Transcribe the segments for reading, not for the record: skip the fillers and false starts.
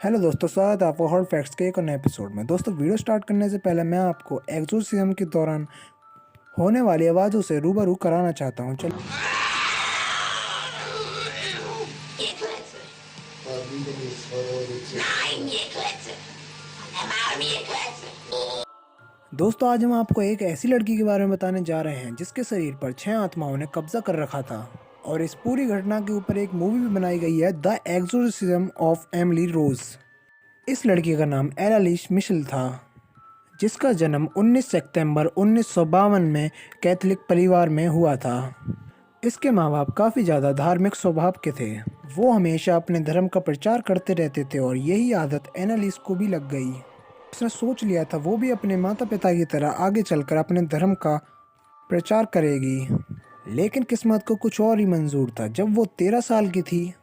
Hello दोस्तों, स्वागत है आपका हॉट फैक्ट्स के एक और नए एपिसोड में। दोस्तों, वीडियो स्टार्ट करने से पहले मैं आपको एग्जोर्सिज्म के दौरान होने वाली आवाज़ों से रूबरू कराना चाहता हूँ। चलो Ihr Klötze! Nein, ihr Klötze! Verdammt, ihr Klötze! दोस्तों, आज हम आपको एक ऐसी लड़की के बारे में बताने जा रहे हैं जिसके शरीर पर 6 आत्माओं ने कब्जा कर रखा था। और इस पूरी घटना के ऊपर एक मूवी भी बनाई गई है, द एग्जोर्सिज्म ऑफ एमिली रोज। इस लड़की का नाम एलालिश मिशेल था, जिसका जन्म 19 सितंबर 1952 में कैथोलिक परिवार में हुआ था। इसके माँ बाप काफ़ी ज़्यादा धार्मिक स्वभाव के थे। वो हमेशा अपने धर्म का प्रचार करते रहते थे और यही आदत एनालिस को भी लग गई। उसने सोच लिया था वो भी अपने माता पिता की तरह आगे चलकर अपने धर्म का प्रचार करेगी। लेकिन किस्मत को कुछ और ही मंजूर था। जब वो 13 साल की थी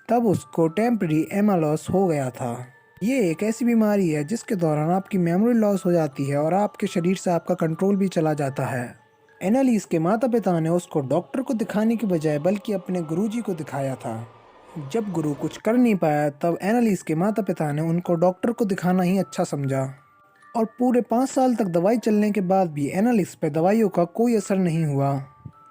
तब उसको टेम्पररी एमा लॉस हो गया था। ये एक ऐसी बीमारी है जिसके दौरान आपकी मेमोरी लॉस हो जाती है और आपके शरीर से आपका कंट्रोल भी चला जाता है। एनालिस के माता पिता ने उसको डॉक्टर को दिखाने की बजाय बल्कि अपने गुरुजी को दिखाया था। जब गुरु कुछ कर नहीं पाया तब एनालिस के माता पिता ने उनको डॉक्टर को दिखाना ही अच्छा समझा। और पूरे 5 साल तक दवाई चलने के बाद भी एनालिस पे दवाइयों का कोई असर नहीं हुआ।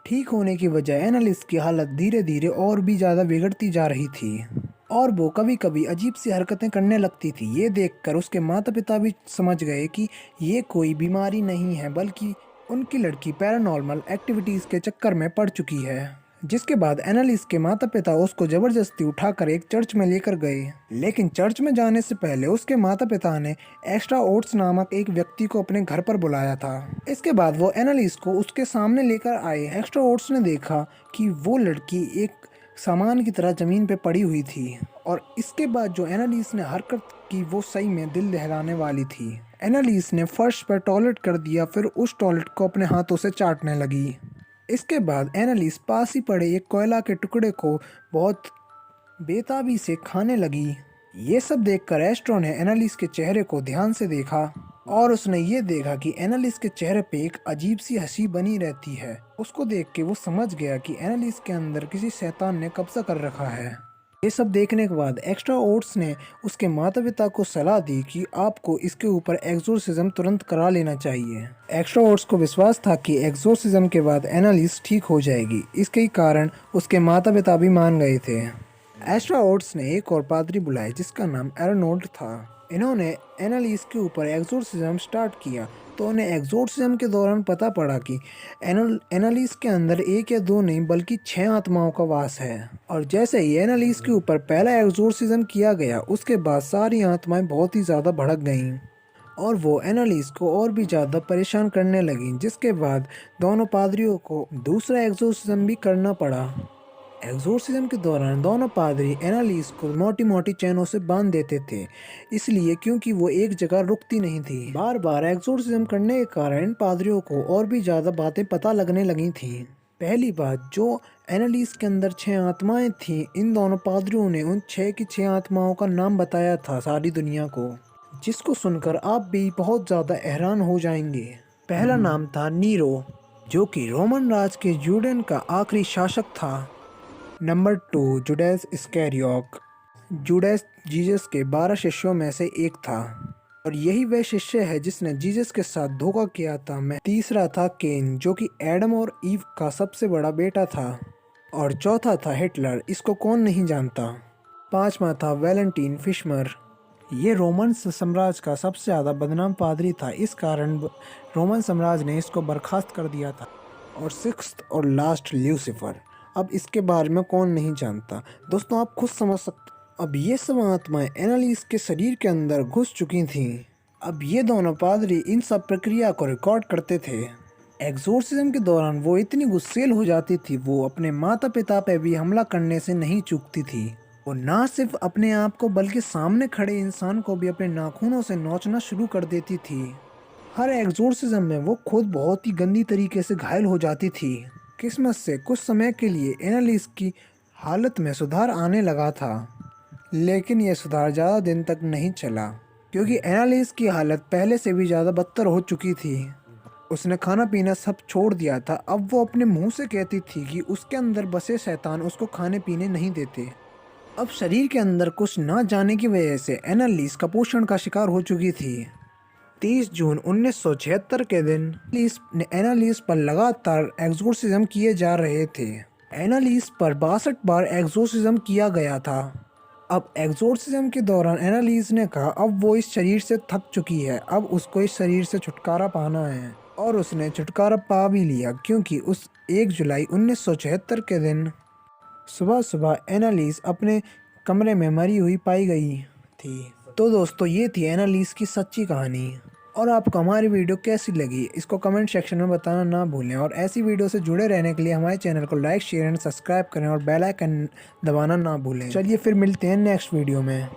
ठीक होने की बजाय एनालिस की हालत धीरे धीरे और भी ज़्यादा बिगड़ती जा रही थी और वो कभी कभी अजीब सी हरकतें करने लगती थी। ये देखकर उसके माता पिता भी समझ गए कि ये कोई बीमारी नहीं है, बल्कि उनकी लड़की पैरानॉर्मल एक्टिविटीज़ के चक्कर में पड़ चुकी है। जिसके बाद एनालिस के माता पिता उसको ज़बरदस्ती उठाकर एक चर्च में लेकर गए। लेकिन चर्च में जाने से पहले उसके माता पिता ने एक्स्ट्रा ओट्स नामक एक व्यक्ति को अपने घर पर बुलाया था। इसके बाद वो एनालिस को उसके सामने लेकर आए। एक्स्ट्रा ओट्स ने देखा कि वो लड़की एक सामान की तरह ज़मीन पे पड़ी हुई थी और इसके बाद जो एनालिस ने हरकत की वो सही में दिल दहलाने वाली थी। एनालिस ने फर्श पर टॉयलेट कर दिया, फिर उस टॉयलेट को अपने हाथों से चाटने लगी। इसके बाद एनालिस पास ही पड़े एक कोयला के टुकड़े को बहुत बेताबी से खाने लगी। ये सब देखकर एस्ट्रो ने एनालिस के चेहरे को ध्यान से देखा और उसने ये देखा कि एनालिस के चेहरे पे एक अजीब सी हंसी बनी रहती है। उसको देख के वो समझ गया कि एनालिस के अंदर किसी शैतान ने कब्जा कर रखा है। ये सब देखने के बाद एक्स्ट्रा ओट्स ने उसके माता पिता को सलाह दी कि आपको इसके ऊपर एग्जोर्सिज्म तुरंत करा लेना चाहिए। एक्स्ट्रा ओट्स को विश्वास था कि एग्जोर्सिज्म के बाद एनालिस ठीक हो जाएगी। इसके कारण उसके माता पिता भी मान गए थे। एक्स्ट्रा ओट्स ने एक और पादरी बुलाया जिसका नाम एरोनोल्ड था। इन्होंने एनालिस के ऊपर एग्जोर्सिज्म स्टार्ट किया तो उन्हें एग्जोर्सिज्म के दौरान पता पड़ा कि एनालिस के अंदर एक या दो नहीं बल्कि 6 आत्माओं का वास है। और जैसे ही एनालिस के ऊपर पहला एग्जोर्सिज्म किया गया उसके बाद सारी आत्माएं बहुत ही ज़्यादा भड़क गईं और वो एनालिस को और भी ज़्यादा परेशान करने लगीं, जिसके बाद दोनों पादरियों को दूसरा एग्जोर्सिज्म भी करना पड़ा। एग्जोर्सिज्म के दौरान दोनों पादरी एनालिस को मोटी मोटी चैनों से बांध देते थे, इसलिए क्योंकि वो एक जगह रुकती नहीं थी। बार बार एग्जोर्सिज्म करने के कारण इन पादरियों को और भी ज़्यादा बातें पता लगने लगी थीं। पहली बात, जो एनालिस के अंदर 6 आत्माएं थीं, इन दोनों पादरियों ने उन 6 की 6 आत्माओं का नाम बताया था सारी दुनिया को, जिसको सुनकर आप भी बहुत ज़्यादा हैरान हो जाएंगे। पहला नाम था नीरो, जो कि रोमन राज के जूडन का आखिरी शासक था। Number 2, Judas Iscariot. Judas Jesus के 12 शिष्यों में से एक था और यही वह शिष्य है जिसने जीसस के साथ धोखा किया था। मैं तीसरा था केन, जो कि एडम और ईव का सबसे बड़ा बेटा था। और चौथा था हिटलर, इसको कौन नहीं जानता। पांचवा था वैलेंटीन फिशमर। ये रोमन साम्राज्य का सबसे ज़्यादा बदनाम पादरी था, इस कारण रोमन साम्राज्य ने इसको बर्खास्त कर दिया था। और सिक्स्थ और लास्ट, ल्यूसीफर। अब इसके बारे में कौन नहीं जानता। दोस्तों, आप खुद समझ सकते। अब ये सब आत्माएं एनालिस के शरीर के अंदर घुस चुकी थीं। अब ये दोनों पादरी इन सब प्रक्रिया को रिकॉर्ड करते थे। एग्जोर्सिज्म के दौरान वो इतनी गुस्सेल हो जाती थी, वो अपने माता पिता पे भी हमला करने से नहीं चूकती थी। वो ना सिर्फ अपने आप को बल्कि सामने खड़े इंसान को भी अपने नाखूनों से नोचना शुरू कर देती थी। हर एग्जोर्सिज्म में वो खुद बहुत ही गंदी तरीके से घायल हो जाती थी। किस्मत से कुछ समय के लिए एनालिस की हालत में सुधार आने लगा था, लेकिन यह सुधार ज़्यादा दिन तक नहीं चला क्योंकि एनालिस की हालत पहले से भी ज़्यादा बदतर हो चुकी थी। उसने खाना पीना सब छोड़ दिया था। अब वो अपने मुंह से कहती थी कि उसके अंदर बसे शैतान उसको खाने पीने नहीं देते। अब शरीर के अंदर कुछ ना जाने की वजह से एनालिस कुपोषण का शिकार हो चुकी थी। 30 जून 1976 के दिन एनालिस पर लगातार एग्जोर्सिज्म किए जा रहे थे। एनालिस पर 62 बार एग्जोर्सिज्म किया गया था। अब एग्जोर्सिज्म के दौरान एनालिस ने कहा अब वो इस शरीर से थक चुकी है, अब उसको इस शरीर से छुटकारा पाना है। और उसने छुटकारा पा भी लिया, क्योंकि उस 1 जुलाई 1976 के दिन सुबह सुबह एनालिस अपने कमरे में मरी हुई पाई गई थी। तो दोस्तों, ये थी एनालिस की सच्ची कहानी। और आपको हमारी वीडियो कैसी लगी इसको कमेंट सेक्शन में बताना ना भूलें। और ऐसी वीडियो से जुड़े रहने के लिए हमारे चैनल को लाइक, शेयर एंड सब्सक्राइब करें और बेल आइकन दबाना ना भूलें। चलिए फिर मिलते हैं नेक्स्ट वीडियो में।